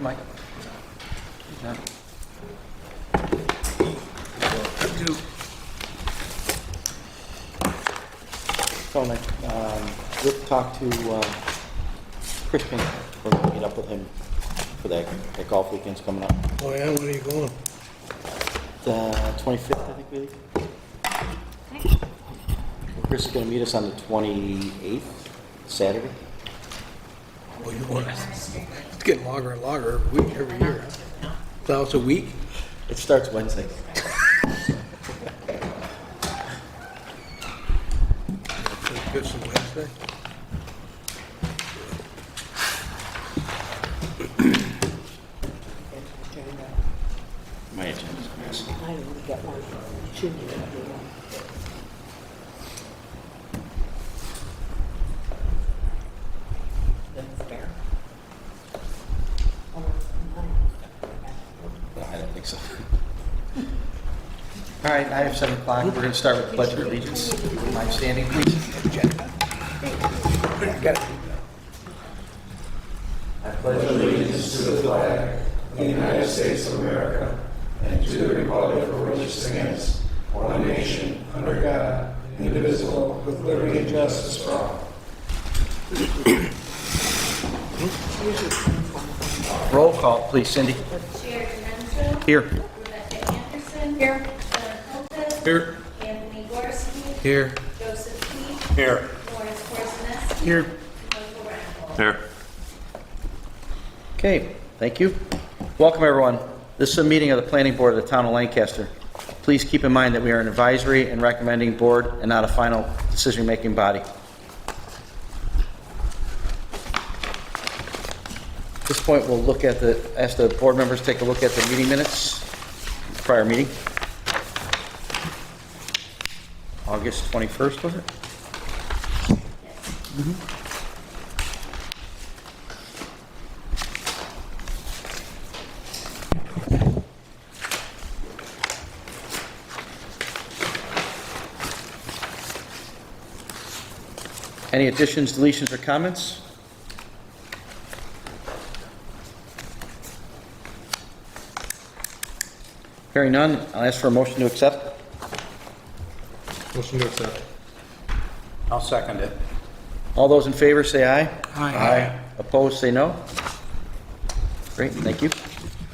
Mike. Yeah. So, Mike, we'll talk to Christian. We're going to meet up with him for that golf weekend's coming up. Oh yeah, when are you going? The 25th, I think we leave. Chris is going to meet us on the 28th, Saturday. Oh, you want? It's getting longer and longer every year. Huh? So it's a week. It starts Wednesday. Good some Wednesday. My agenda's a mess. I only got one. Shouldn't even have one. That's fair. I don't think so. All right, I have 7 o'clock. We're going to start with the Pledge of Allegiance. If you wouldn't mind standing, please. Got it. I pledge allegiance to the flag of the United States of America and to the republic for which it stands, one nation, under God, indivisible, with liberty and justice for all. Roll call, please, Cindy. Chair Renzo. Here. Rebecca Anderson. Here. John Lopez. Here. Anthony Gorski. Here. Joseph P. Here. Morris Korzenski. Here. Michael Rempel. Here. Okay, thank you. Welcome, everyone. This is a meeting of the Planning Board of the Town of Lancaster. Please keep in mind that we are an advisory and recommending board and not a final decision-making body. At this point, we'll look at ask the board members to take a look at the meeting minutes, prior meeting. August 21st, was it? Any additions, deletions, or comments? Hearing none, I'll ask for a motion to accept. Motion to accept. I'll second it. All those in favor say aye. Aye. Opposed, say no. Great, thank you.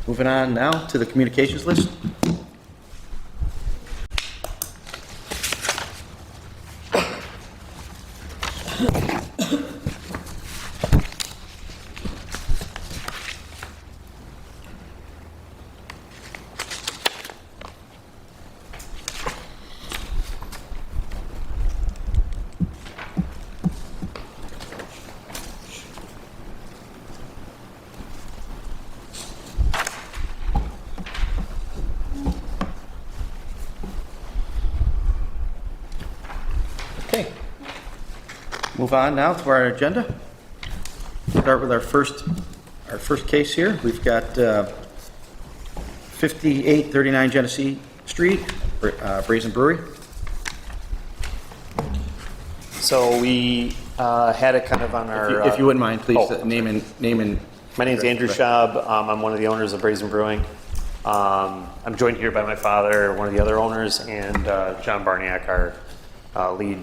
Moving on now to the communications list. Okay. Move on now to our agenda. Start with our first case here. We've got 5839 Genesee Street, Brazen Brewery. So we had it kind of on our... If you wouldn't mind, please, oh. name and... My name's Andrew Schaub. I'm one of the owners of Brazen Brewing. I'm joined here by my father, one of the other owners, and John Barniak, our lead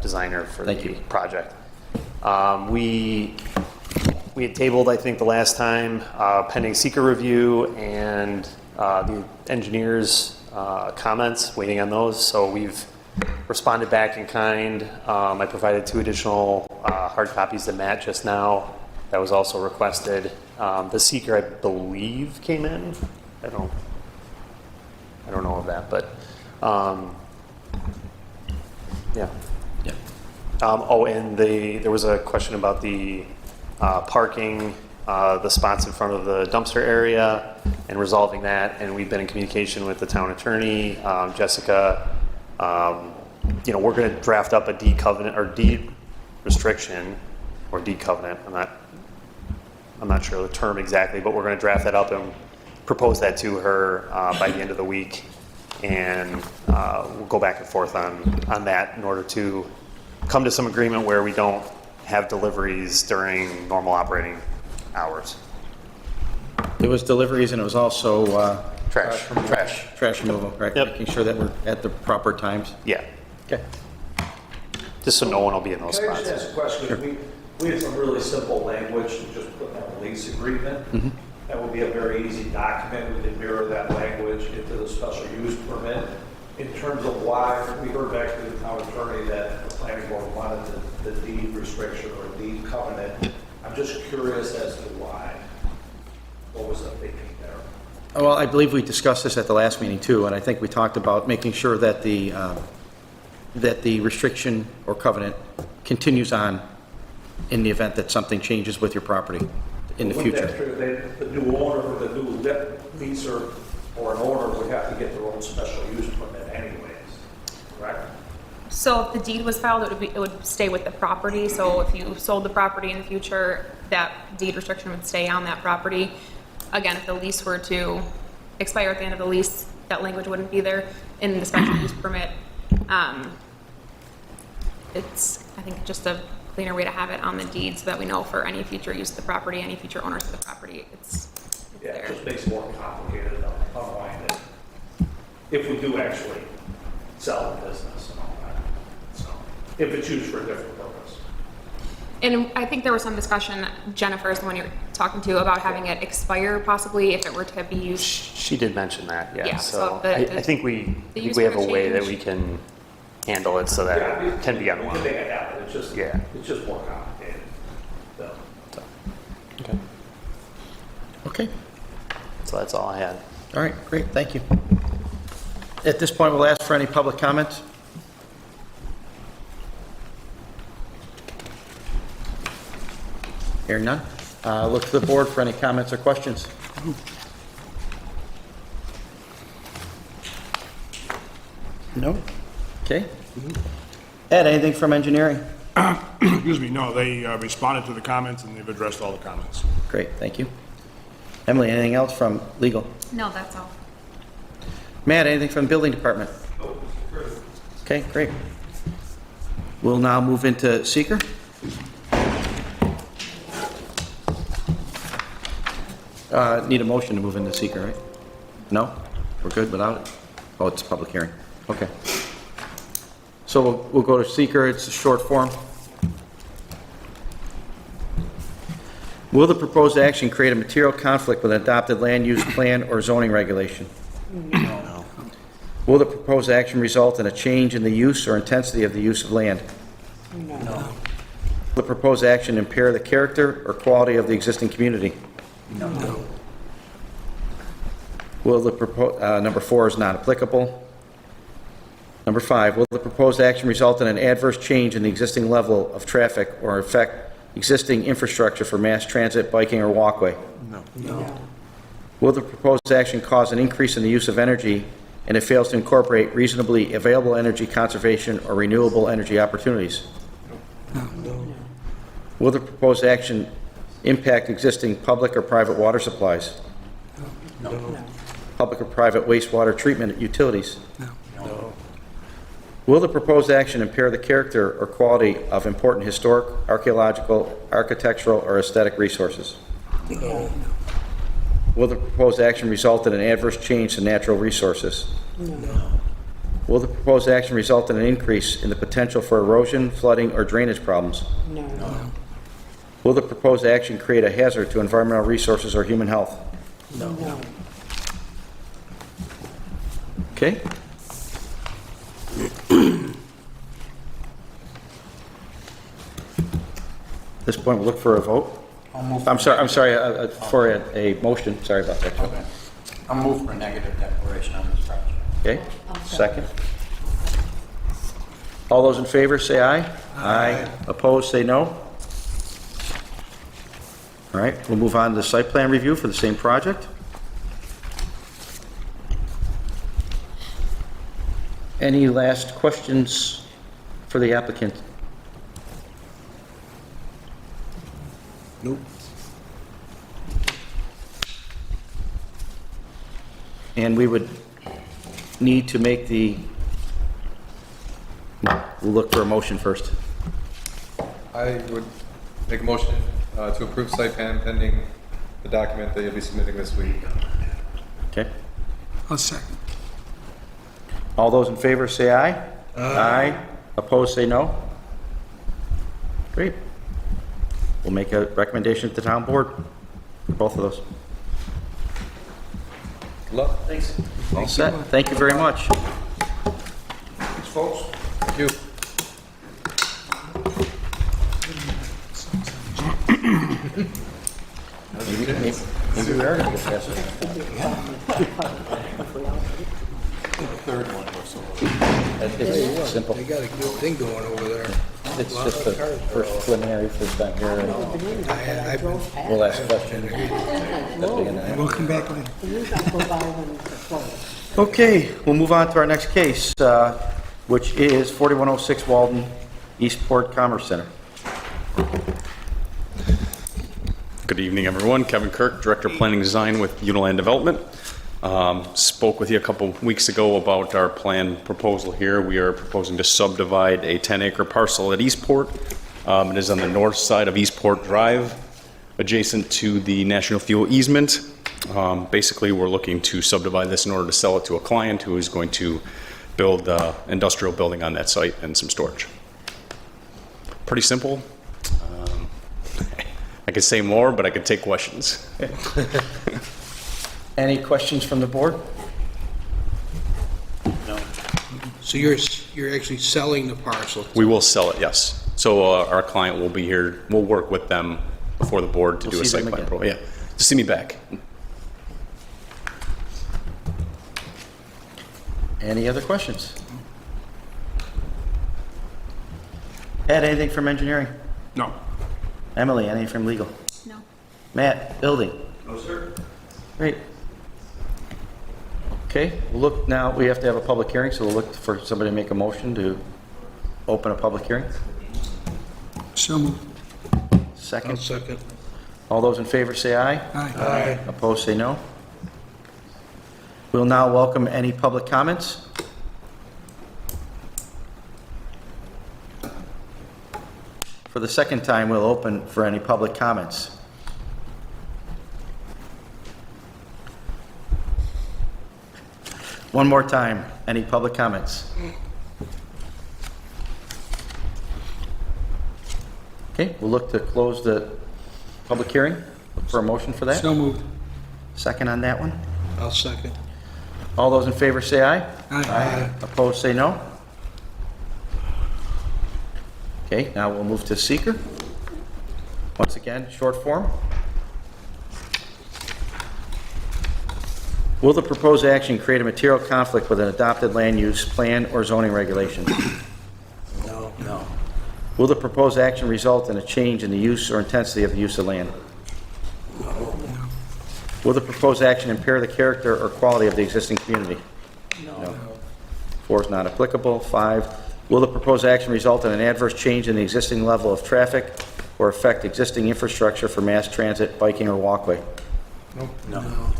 designer for Thank the you. project. We had tabled, I think, the last time, pending seeker review and the engineer's comments, waiting on those. So we've responded back in kind. I provided 2 additional hard copies to Matt just now. That was also requested. The seeker, I believe, came in. I don't know of that, but yeah. Yeah. And there was a question about the parking, the spots in front of the dumpster area, and resolving that. And we've been in communication with the town attorney, Jessica. We're going to draft up a deed covenant or deed restriction or deed covenant. I'm not sure the term exactly, but we're going to draft that up and propose that to her by the end of the week. And we'll go back and forth on that in order to come to some agreement where we don't have deliveries during normal operating hours. It was deliveries and it was also Trash. trash removal, right? Yep. Making sure that we're at the proper times. Yeah, Okay. just so no one will be in those Can I spots. just ask a question? We have some really simple language to just put in a lease agreement. That would be a very easy document. We can mirror that language into the special use permit. In terms of why, we heard back from the town attorney that the planning board wanted the deed restriction or deed covenant. I'm just curious as to why. What was the thinking there? Well, I believe we discussed this at the last meeting too, and I think we talked about making sure that the restriction or covenant continues on in the event that something changes with your property in the Wouldn't that future. trigger the new owner or the new leaser or an owner would have to get their own special use permit anyways, correct? So if the deed was filed, it would stay with the property. So if you sold the property in the future, that deed restriction would stay on that property. Again, if the lease were to expire at the end of the lease, that language wouldn't be there in the special use permit. It's, I think, just a cleaner way to have it on the deed so that we know for any future use of the property, any future owners of the property, it's Yeah, it there. just makes it more complicated to unwind it. If we do actually sell the business and all that. So, if it's used for a different purpose. And I think there was some discussion, Jennifer is the one you're talking to, about having it expire possibly if it were to be used. She did mention that, yeah. Yeah, So so I think we user have a way that change. we can handle it so that it can be We can unwound. make it happen, it's Yeah. just more complicated. So. Okay. Okay. So that's all I had. All right, great, thank you. At this point, we'll ask for any public comments. Hearing none. Look to the board for any comments or questions. No? Okay. Ed, anything from engineering? Excuse me, no, they responded to the comments and they've addressed all the comments. Great, thank you. Emily, anything else from legal? No, that's all. Matt, anything from the building department? Okay, great. We'll now move into seeker. Need a motion to move into seeker, right? No? We're good without it? Oh, it's a public hearing. Okay. So we'll go to seeker. It's a short form. Will the proposed action create a material conflict with an adopted land use plan or zoning regulation? No. Will the proposed action result in a change in the use or intensity of the use of land? No. Will the proposed action impair the character or quality of the existing community? No. Will the number 4 is not applicable. Number 5, will the proposed action result in an adverse change in the existing level of traffic or affect existing infrastructure for mass transit, biking, or walkway? No. Will the proposed action cause an increase in the use of energy and it fails to incorporate reasonably available energy conservation or renewable energy opportunities? No. Will the proposed action impact existing public or private water supplies? No. Public or private wastewater treatment utilities? No. Will the proposed action impair the character or quality of important historic, archaeological, architectural, or aesthetic resources? No. Will the proposed action result in an adverse change to natural resources? No. Will the proposed action result in an increase in the potential for erosion, flooding, or drainage problems? No. Will the proposed action create a hazard to environmental resources or human health? No. Okay? At this point, we'll look for a vote. I'm sorry, for a motion, sorry about that. Okay. I'll move for a negative declaration on this project. Okay, second. All those in favor, say aye. Aye. Opposed, say no. All right, we'll move on to the site plan review for the same project. Any last questions for the applicant? Nope. And we would need to make we'll look for a motion first. I would make a motion to approve site plan pending the document that you'll be submitting this week. Okay. I'll second. All those in favor say aye. Aye. Opposed, say no. Great. We'll make a recommendation to the town board for both of those. Good luck. Thanks. All set. Thank you very much. Thanks, folks. Thank you. Maybe we are going to get past it. It's simple. They got a good thing going over there. It's just the first preliminary first time here, and I've been, we'll ask questions. We'll come back later. Okay, we'll move on to our next case, which is 4106 Walden Eastport Commerce Center. Good evening, everyone. Kevin Kirk, Director of Planning Design with Uniland Development. Spoke with you a couple weeks ago about our plan proposal here. We are proposing to subdivide a 10-acre parcel at Eastport. It is on the north side of Eastport Drive, adjacent to the National Fuel easement. Basically, we're looking to subdivide this in order to sell it to a client who is going to build an industrial building on that site and some storage. Pretty simple. I could say more, but I could take questions. Any questions from the board? so you're actually selling the parcel. We will sell it, yes. So our client will be here, we'll work with them before the board to We'll do a see site them plan. again. Yeah, to see me back. Any other questions? Ed, anything from engineering? No. Emily, anything from legal? No. Matt, building? No, sir. Great. Okay, we'll look now, we have to have a public hearing, so we'll look for somebody to make a motion to open a public hearing. So moved. I'll Second. second. All those in favor say aye. Aye. Opposed, say no. We'll now welcome any public comments. For the second time, we'll open for any public comments. One more time, any public comments? Okay, we'll look to close the public hearing. Look for a motion for that. So moved. Second on that one. I'll second. All those in favor say aye. Aye. Opposed, say no. Okay, now we'll move to seeker. Once again, short form. Will the proposed action create a material conflict with an adopted land use plan or zoning regulation? No. Will the proposed action result in a change in the use or intensity of the use of land? Will the proposed action impair the character or quality of the existing community? No. 4 is not applicable. 5, will the proposed action result in an adverse change in the existing level of traffic or affect existing infrastructure for mass transit, biking, or walkway? No.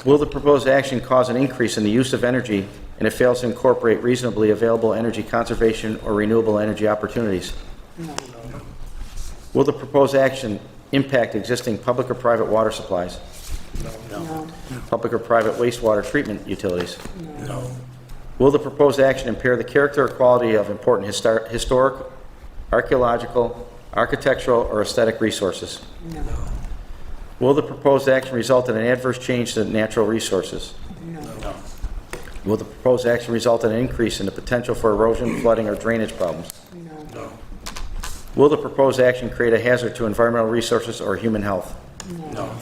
Will the proposed action cause an increase in the use of energy and it fails to incorporate reasonably available energy conservation or renewable energy opportunities? No. Will the proposed action impact existing public or private water supplies? No. Public or private wastewater treatment utilities? No. Will the proposed action impair the character or quality of important historic, archaeological, architectural, or aesthetic resources? No. Will the proposed action result in an adverse change to natural resources? No. Will the proposed action result in an increase in the potential for erosion, flooding, or drainage problems? No. Will the proposed action create a hazard to environmental resources or human health? No.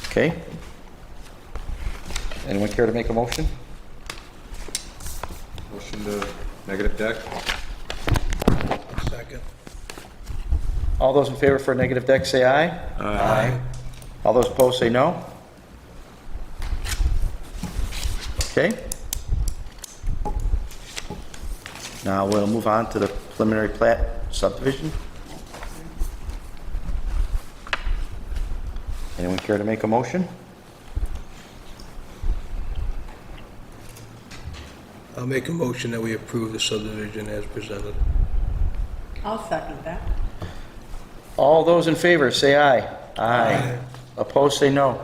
Okay. Anyone care to make a motion? Motion to negative deck. Second. All those in favor for a negative deck say aye. Aye. All those opposed say no. Okay. Now we'll move on to the preliminary plat subdivision. Anyone care to make a motion? I'll make a motion that we approve the subdivision as presented. I'll second that. All those in favor say aye. Aye. Opposed, say no.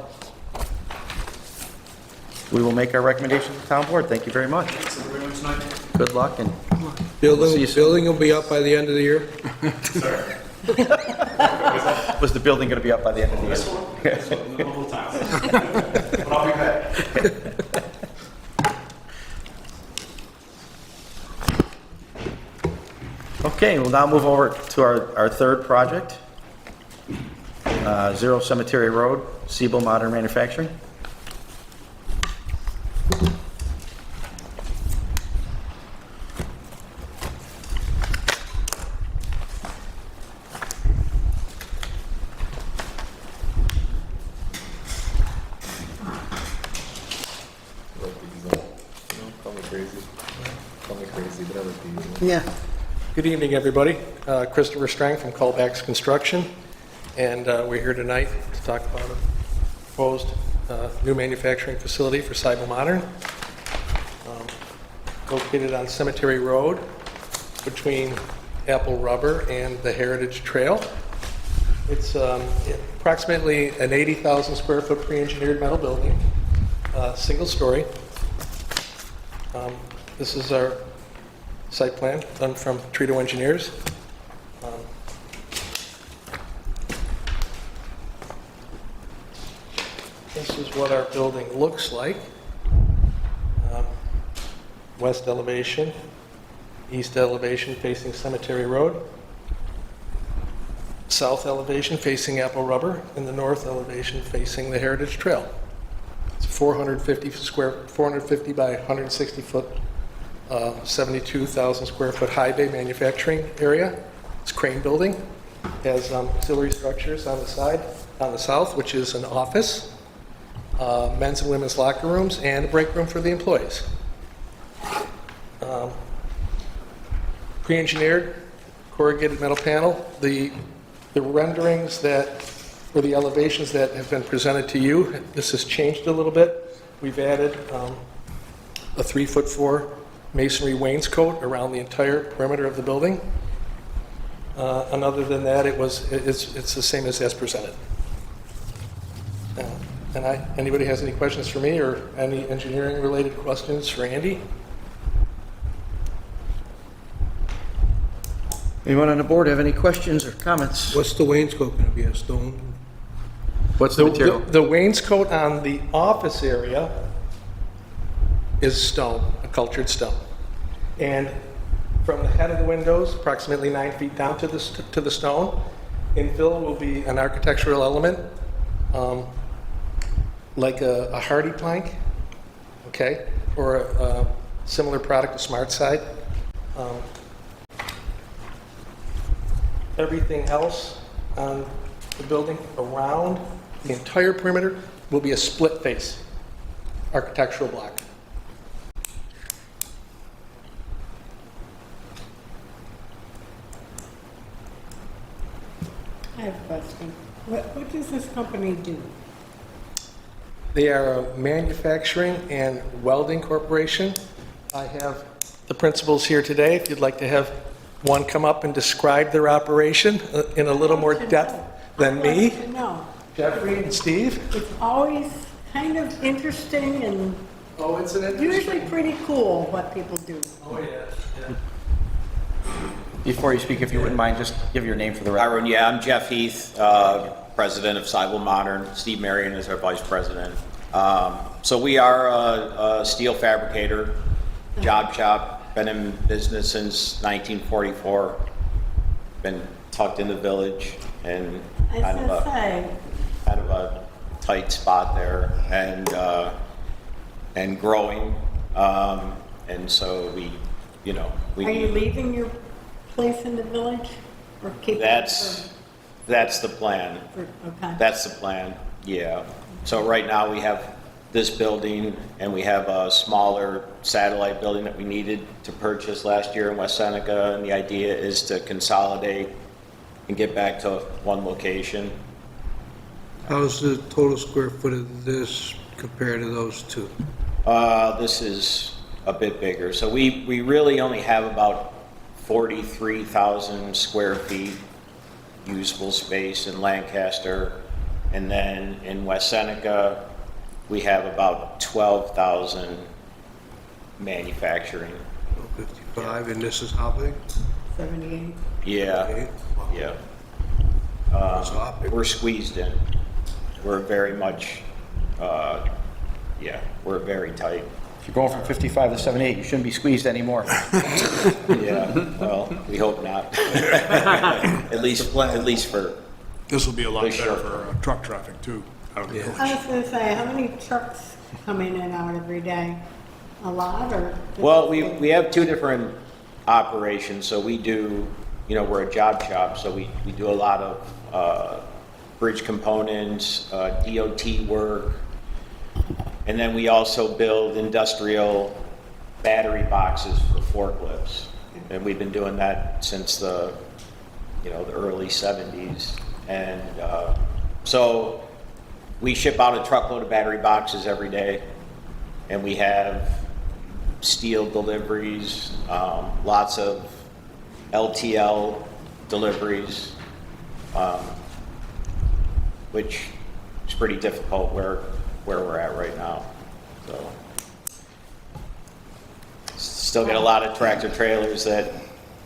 We will make our recommendation to the town board. Thank you very much. Good luck and Building will be up by the end of the year? was the building going to be up by the end of the year? I'll be back. Okay, we'll now move over to our third project. Zero Cemetery Road, Siebel Modern Manufacturing. Call me crazy. Call me crazy, but I like these. Yeah. Good evening, everybody. Christopher Strang from Callbacks Construction, and we're here tonight to talk about a proposed new manufacturing facility for Seibel Modern, located on Cemetery Road between Apple Rubber and the Heritage Trail. It's approximately an 80,000 square foot pre-engineered metal building, single story. This is our site plan done from Trito Engineers. This is what our building looks like. West elevation, east elevation facing Cemetery Road, south elevation facing Apple Rubber, and the north elevation facing the Heritage Trail. It's 450 by 160 foot 72,000 square foot high bay manufacturing area. It's crane building. Has auxiliary structures on the side, on the south, which is an office, men's and women's locker rooms, and a break room for the employees. Pre-engineered corrugated metal panel. The renderings that, or the elevations that have been presented to you, this has changed a little bit. We've added a 3'4" masonry wainscot around the entire perimeter of the building. And other than that, it's the same as presented. Anybody has any questions for me or any engineering related questions for Andy? Anyone on the board have any questions or comments? What's the wainscot going to be, a stone? What's the material? The wainscot on the office area is stone, a cultured stone. And from the head of the windows, approximately 9 feet down to the stone, infill will be an architectural element, like a hardy plank, okay, or a similar product, a smart side. Everything else on the building around the entire perimeter will be a split face architectural block. I have a question. What does this company do? They are a manufacturing and welding corporation. I have the principals here today. If you'd like to have one come up and describe their operation in a little more depth than me. I'd like to know. Jeffrey and Steve. It's always kind of interesting and Oh, it's an usually pretty cool what people do. Oh, yeah. Before you speak, if you wouldn't mind, just give your name for the record. Byron, yeah, I'm Jeff Heath, president of Seibel Modern. Steve Marion is our vice president. So we are a steel fabricator, job shop, been in business since 1944, been tucked in the village and kind of a tight spot there and growing. And so we. Are you leaving your place in the village or keeping That's the plan. okay. That's the plan, yeah. So right now we have this building and we have a smaller satellite building that we needed to purchase last year in West Seneca. And the idea is to consolidate and get back to one location. How's the total square foot of this compared to those two? This is a bit bigger. So we really only have about 43,000 square feet usable space in Lancaster. And then in West Seneca, we have about 12,000 manufacturing. 55, and this is how big? 78? Yeah, yeah. That's a lot bigger. We're squeezed in. We're very much, yeah, we're very tight. If you're going from 55 to 78, you shouldn't be squeezed anymore. Yeah, well, we hope not. At least for, This will be a lot For better sure. for truck traffic too. out of the village. I was gonna say, how many trucks come in and out every day? A lot, or? well, we have two different operations, so we do, you know, we're a job shop, so we do a lot of bridge components, DOT work, and then we also build industrial battery boxes for forklifts. And we've been doing that since the early 70s. And so we ship out a truckload of battery boxes every day, and we have steel deliveries, lots of LTL deliveries, which is pretty difficult where we're at right now. So still get a lot of tractor trailers that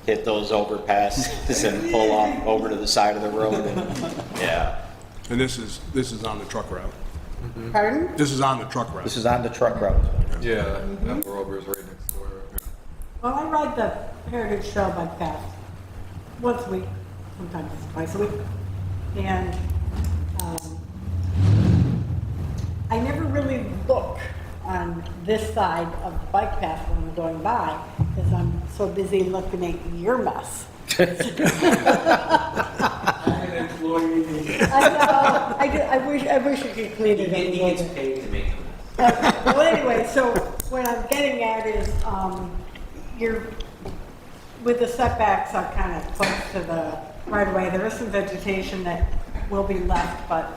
hit those overpasses and pull off over to the side of the road. And, yeah. And this is on the truck route. Pardon? This is on the truck route. This is on the truck route. Yeah, that Rover is right next door. Well, I ride the Heritage Trail bike path once a week, sometimes twice a week. And I never really look on this side of the bike path when I'm going by because I'm so busy looking at your mess. I'm an employee. I know, I wish you could clean it up a little bit. paid to make them. Well, anyway, so what I'm getting at is, with the setbacks are kind of close to the right of way. There is some vegetation that will be left, but,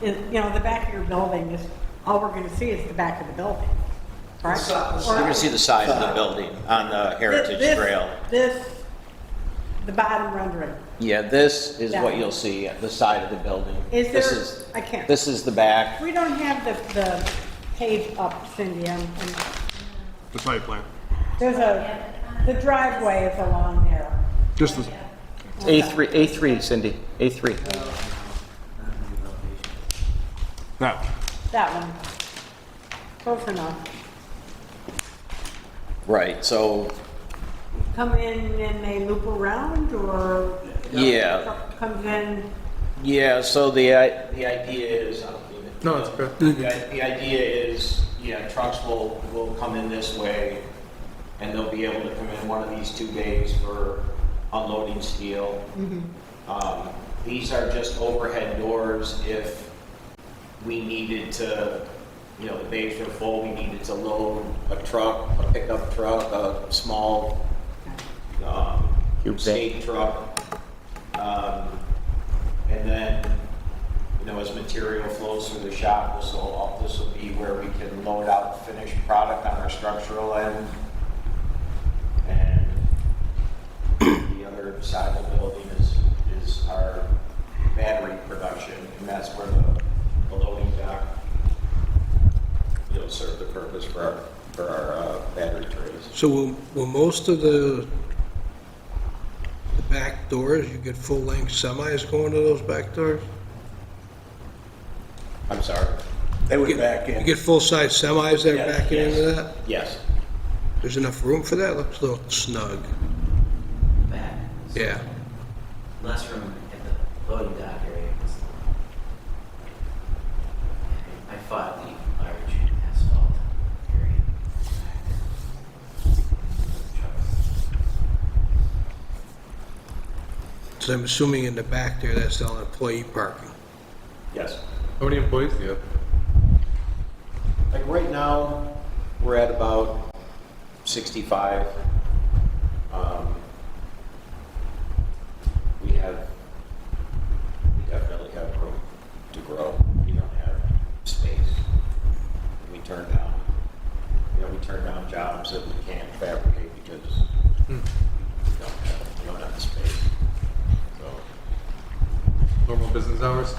the back of your building is, all we're gonna see is the back of the building, correct? You're gonna see the side of the building on the Heritage Trail. The bottom rendering. Yeah, this is what you'll see at the side of the building. Is This there- is- I can't. This is the back. We don't have the page up, Cindy, and The site plan. the driveway is along there. Just the, A3, Cindy, A3. now, That one. Close enough. Right, so, Come in and they loop around, or? Yeah. Truck comes in, yeah, so the idea is, I don't mean it. No, it's good. The idea is, trucks will come in this way, and they'll be able to come in one of these two bays for unloading steel. These are just overhead doors if we needed to, the bays were full, we needed to load a truck, a pickup truck, a small skate truck. And then, as material flows through the shop, this will be where we can load out finished product on our structural end. And the other side of the building is our battery production, and that's where the loading dock serve the purpose for our battery trays. So will most of the back doors, you get full-length semis going to those back doors? I'm sorry. They would back You in. get full-size semis that Yes, are backing yes. into that? Yes. There's enough room for that? Looks a little snug. Back. Yeah. Less room at the loading dock area. I fought the large asphalt area. So I'm assuming in the back there, that's all employee parking. Yes. How many employees do you have? Like right now, we're at about 65. We definitely have room to grow. We don't have space. We turn down, jobs that we can't fabricate because we don't have the space. So, Normal business hours?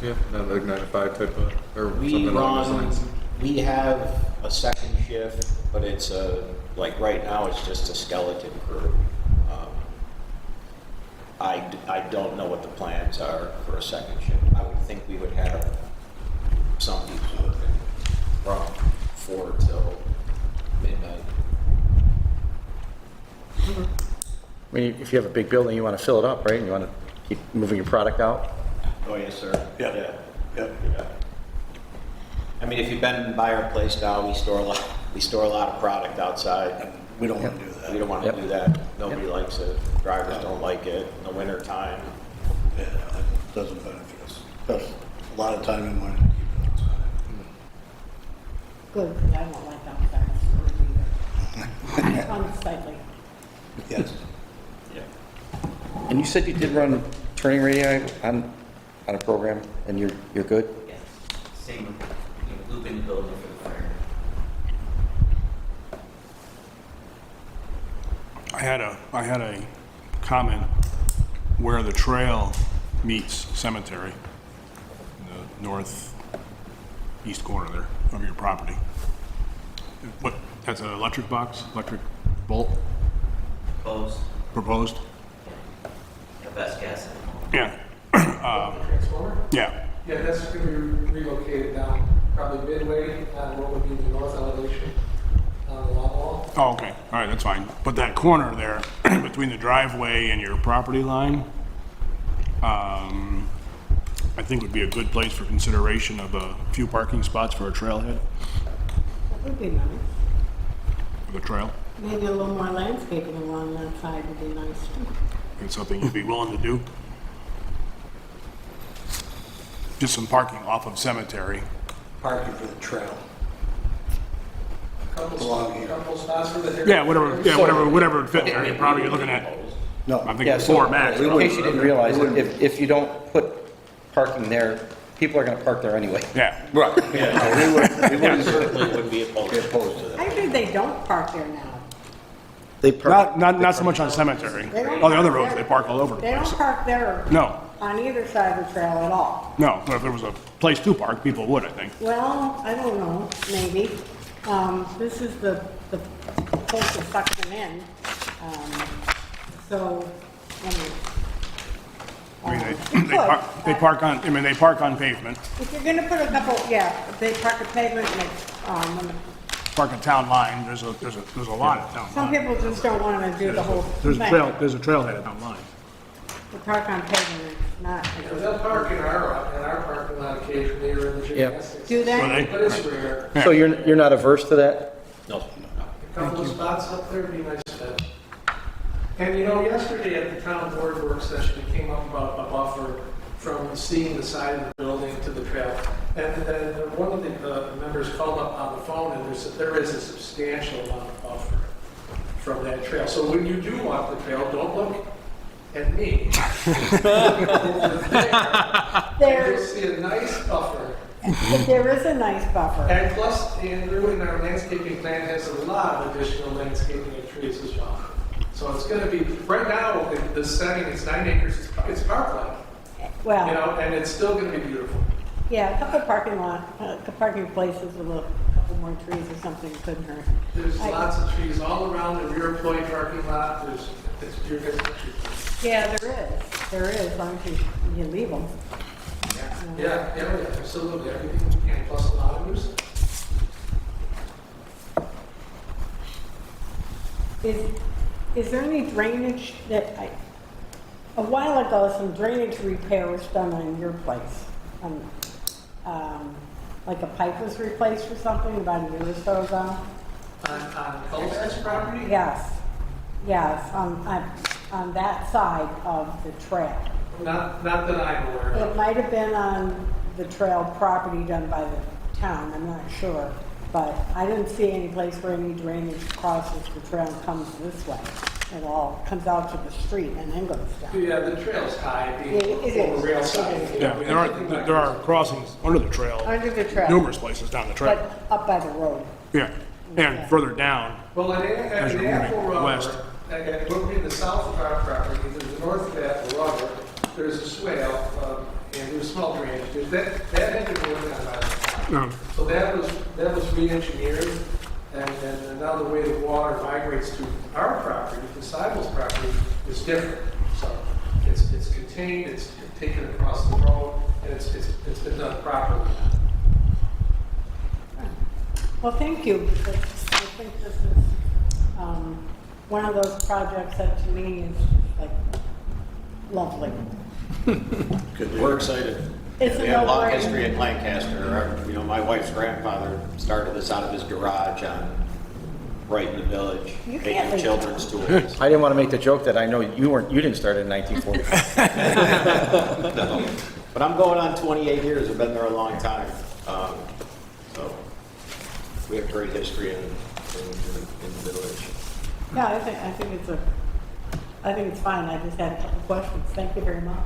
Yeah, not like 9 to 5 type of, or We something along those run, lines. we have a second shift, but it's like right now, it's just a skeleton crew. I don't know what the plans are for a second shift. I would think we would have some people working from 4 till midnight. I mean, if you have a big building, you want to fill it up, right? And you want to keep moving your product out? Oh, yes, sir. Yeah. Yeah. I mean, if you've been by our place now, we store a lot of product outside. We don't want to do that. We don't want to Yep. do that. Nobody likes it. Drivers don't like it in the winter time. Yeah, it doesn't benefit us. That's a lot of time and money to keep it outside. Good, 'cause I don't like outside storage either. Unsightly. Yes. And you said you did run turning radii on a program, and you're good? Yes. Same, looping the building for the fire. I had a comment where the trail meets cemetery, in the northeast corner there of your property. What, that's an electric box, electric bolt Closed, proposed? the best guess. Yeah, Transformer? yeah. Yeah, that's going to be relocated down, probably midway on what would be the north elevation on the lot wall. Oh, okay, all right, that's fine. But that corner there, between the driveway and your property line, I think would be a good place for consideration of a few parking spots for a trailhead, That would be nice. for the trail. Maybe a little more landscaping along that side would be nice too. It's something you'd be willing to do. Just some parking off of cemetery. Parking for the trail. Couple spots for the. Yeah, whatever would fit there. You're probably looking at, No. I'm Yeah, thinking so 4 max. in case you didn't realize, if you don't put parking there, people are going to park there anyway. Yeah, Right. Yeah, we wouldn't Certainly would be opposed to that. Actually, they don't park there now. They park. not so much on cemetery. They don't On the other park roads, there. they park all over the They don't place. park there No, on either side of the trail at all. no, but if there was a place to park, people would, I think. Well, I don't know, maybe. This is the closest section in. So, anyway. I mean, You they park, they could. park on, I mean, they park on pavement, If you're gonna put a couple, yeah, if they park a pavement, like, park at town line, there's a lot at town some line. people just don't wanna do the whole There's thing. there's a trailhead at town line. The park on pavement is not, They'll park in our parking lot occasionally or in the gymnastics. do Well, they? But it's rare. So you're not averse to that? No. A couple of spots up there would be nice to have. And you know, yesterday at the town board work session, it came up about a buffer from seeing the side of the building to the trail. And then one of the members called up on the phone and there is a substantial amount of buffer from that trail. So when you do walk the trail, don't look at me. You'll see a nice buffer. There is a nice buffer. And plus, Andrew, in our landscaping plan has a lot of additional landscaping and trees as well. So it's gonna be, right now, the setting is 9 acres, it's parkland, you Well, know, and it's still gonna be beautiful. yeah, a couple parking places with a couple more trees or something couldn't hurt. There's I- lots of trees all around the rear employee parking lot, you're gonna, Yeah, there is, as long as you leave them. yeah, absolutely, everything we can, plus a lot of nuisance. Is there any drainage a while ago, some drainage repair was done on your place? Like a pipe was replaced or something about a year or so ago? On Colfax property? Yes, on that side of the trail. Not that I'm aware of. It might have been on the trail property done by the town, I'm not sure. But I didn't see any place where any drainage crosses the trail and comes this way. It all comes out to the street and then goes down. Yeah, the trail's high, being It is. over rail side. Yeah, there are crossings under the trail, Under the trail. numerous places down the trail. But up by the road. Yeah, and further down, Well, at As you're the Apple moving Rubber, west. it would be in the south of our property, to the north of Apple Rubber, there's a swale, and there was small drainage. That had been worked on by the town. No. So that was re-engineered, and now the way the water migrates to our property, to Seibel's property, is different. So it's contained, it's taken across the road, and it's been done properly. Well, thank you, because I think this is one of those projects that to me is like lovely. We're excited. It's We a have a long no-brainer. history in Lancaster. You know, my wife's grandfather started this out of his garage right in the village, You can't making leave children's tools. I didn't want to make the joke that I know you didn't start it in 1940. No. But I'm going on 28 years. I've been there a long time. So we have great history in the village. Yeah, I think it's fine. I just had a couple questions. Thank you very much.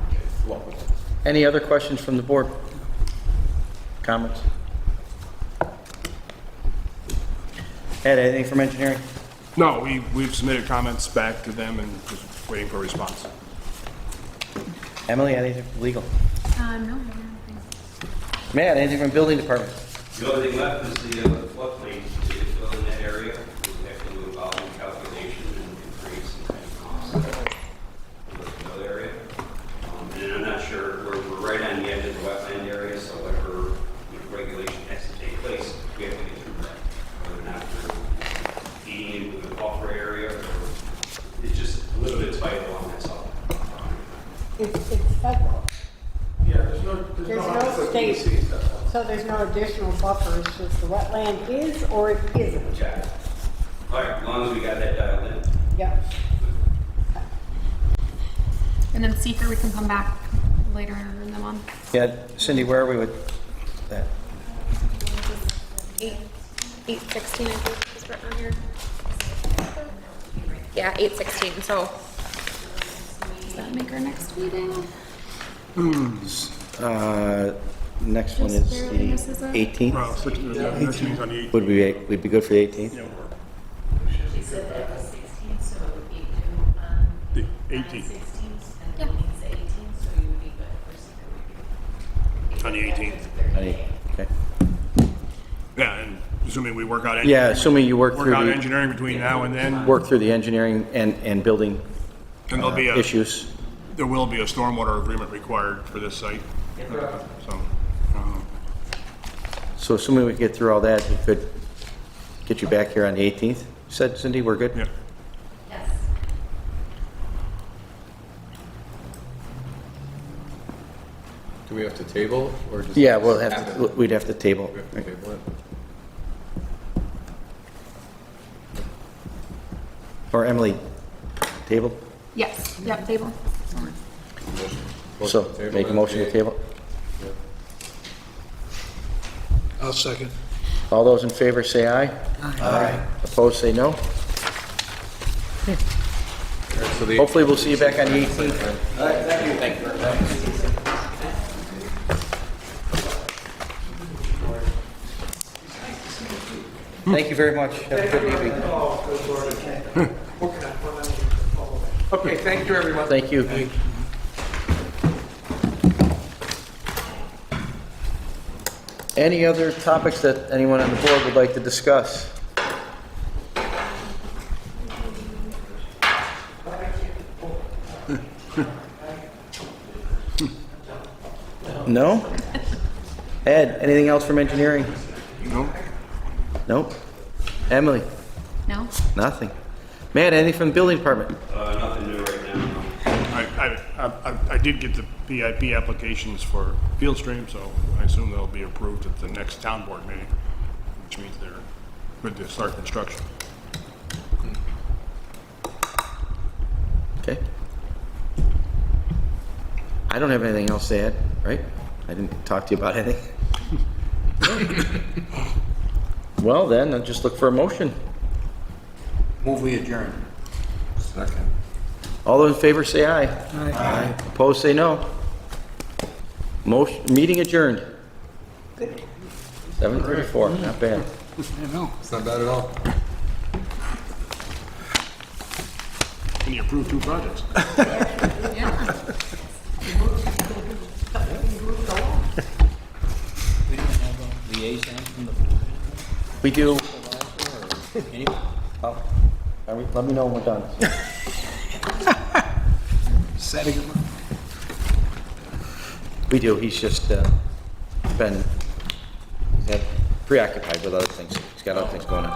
Any other questions from the board? Comments? Ed, anything from engineering? No, we've submitted comments back to them and just waiting for a response. Emily, anything from legal? No, I don't have anything. Matt, anything from building department? The only thing left is the floodplain. If you fill in that area, we have to do a volume calculation and create some kind of cost for the fill area. And I'm not sure, we're right on the edge of the wetland area, so whatever regulation has to take place, we have to get through that. Whether or not we're feeding into the buffer area, or it's just a little bit tight along that side. It's federal. Yeah, there's no state, so there's no additional buffers, just the wetland is or it isn't. Yeah. All right, as long as we got that dialed in. Yep. And then Seeker, we can come back later in the month. Yeah, Cindy, where are we with that? 8/16, I think, is written on here. Yeah, 8/16, so does that make our next meeting? Next one Just is barely misses the it. 18th. Well, next meeting's on the 8th. We'd be good for the 18th? She said that was 16, so it would be due on The 18th. 16th, and Yeah. the meeting's the 18th, so you would be good for secret review. On the 18th. Okay. Yeah, and assuming we work out. Yeah, assuming you work Work through out the, engineering between now and then. work through the engineering and building And there'll be issues. there will be a stormwater agreement required for this site. So, So assuming we can get through all that, we could get you back here on the 18th. You said, Cindy, we're good? yeah. Yes. Do we have to table or just? Yeah, we'd have to table. We have to table it. Or Emily, table? Yes, yep, table. So make a motion to table. I'll second. All those in favor say aye. Aye. Opposed, say no. So the Hopefully, we'll see you back on the 18th. Thank you very much. Thank you very much. Have a good evening. Okay, thank you, everyone. Thank you. Any other topics that anyone on the board would like to discuss? No? Ed, anything else from engineering? No? Nope. Emily? No? Nothing. Matt, anything from the building department? Nothing new right now. I did get the PIP applications for Fieldstream, so I assume they'll be approved at the next town board meeting, which means they're good to start construction. Okay. I don't have anything else to add, right? I didn't talk to you about anything. Well, then, I'll just look for a motion. Move we adjourn. Second. All those in favor say aye. Aye. Opposed, say no. Meeting adjourned. 7:34, not bad. It's not bad at all. And you approved 2 projects. Yeah. We do. Oh, let me know when we're done. Setting him up. We do, he's just been preoccupied with other things. He's got other things going on.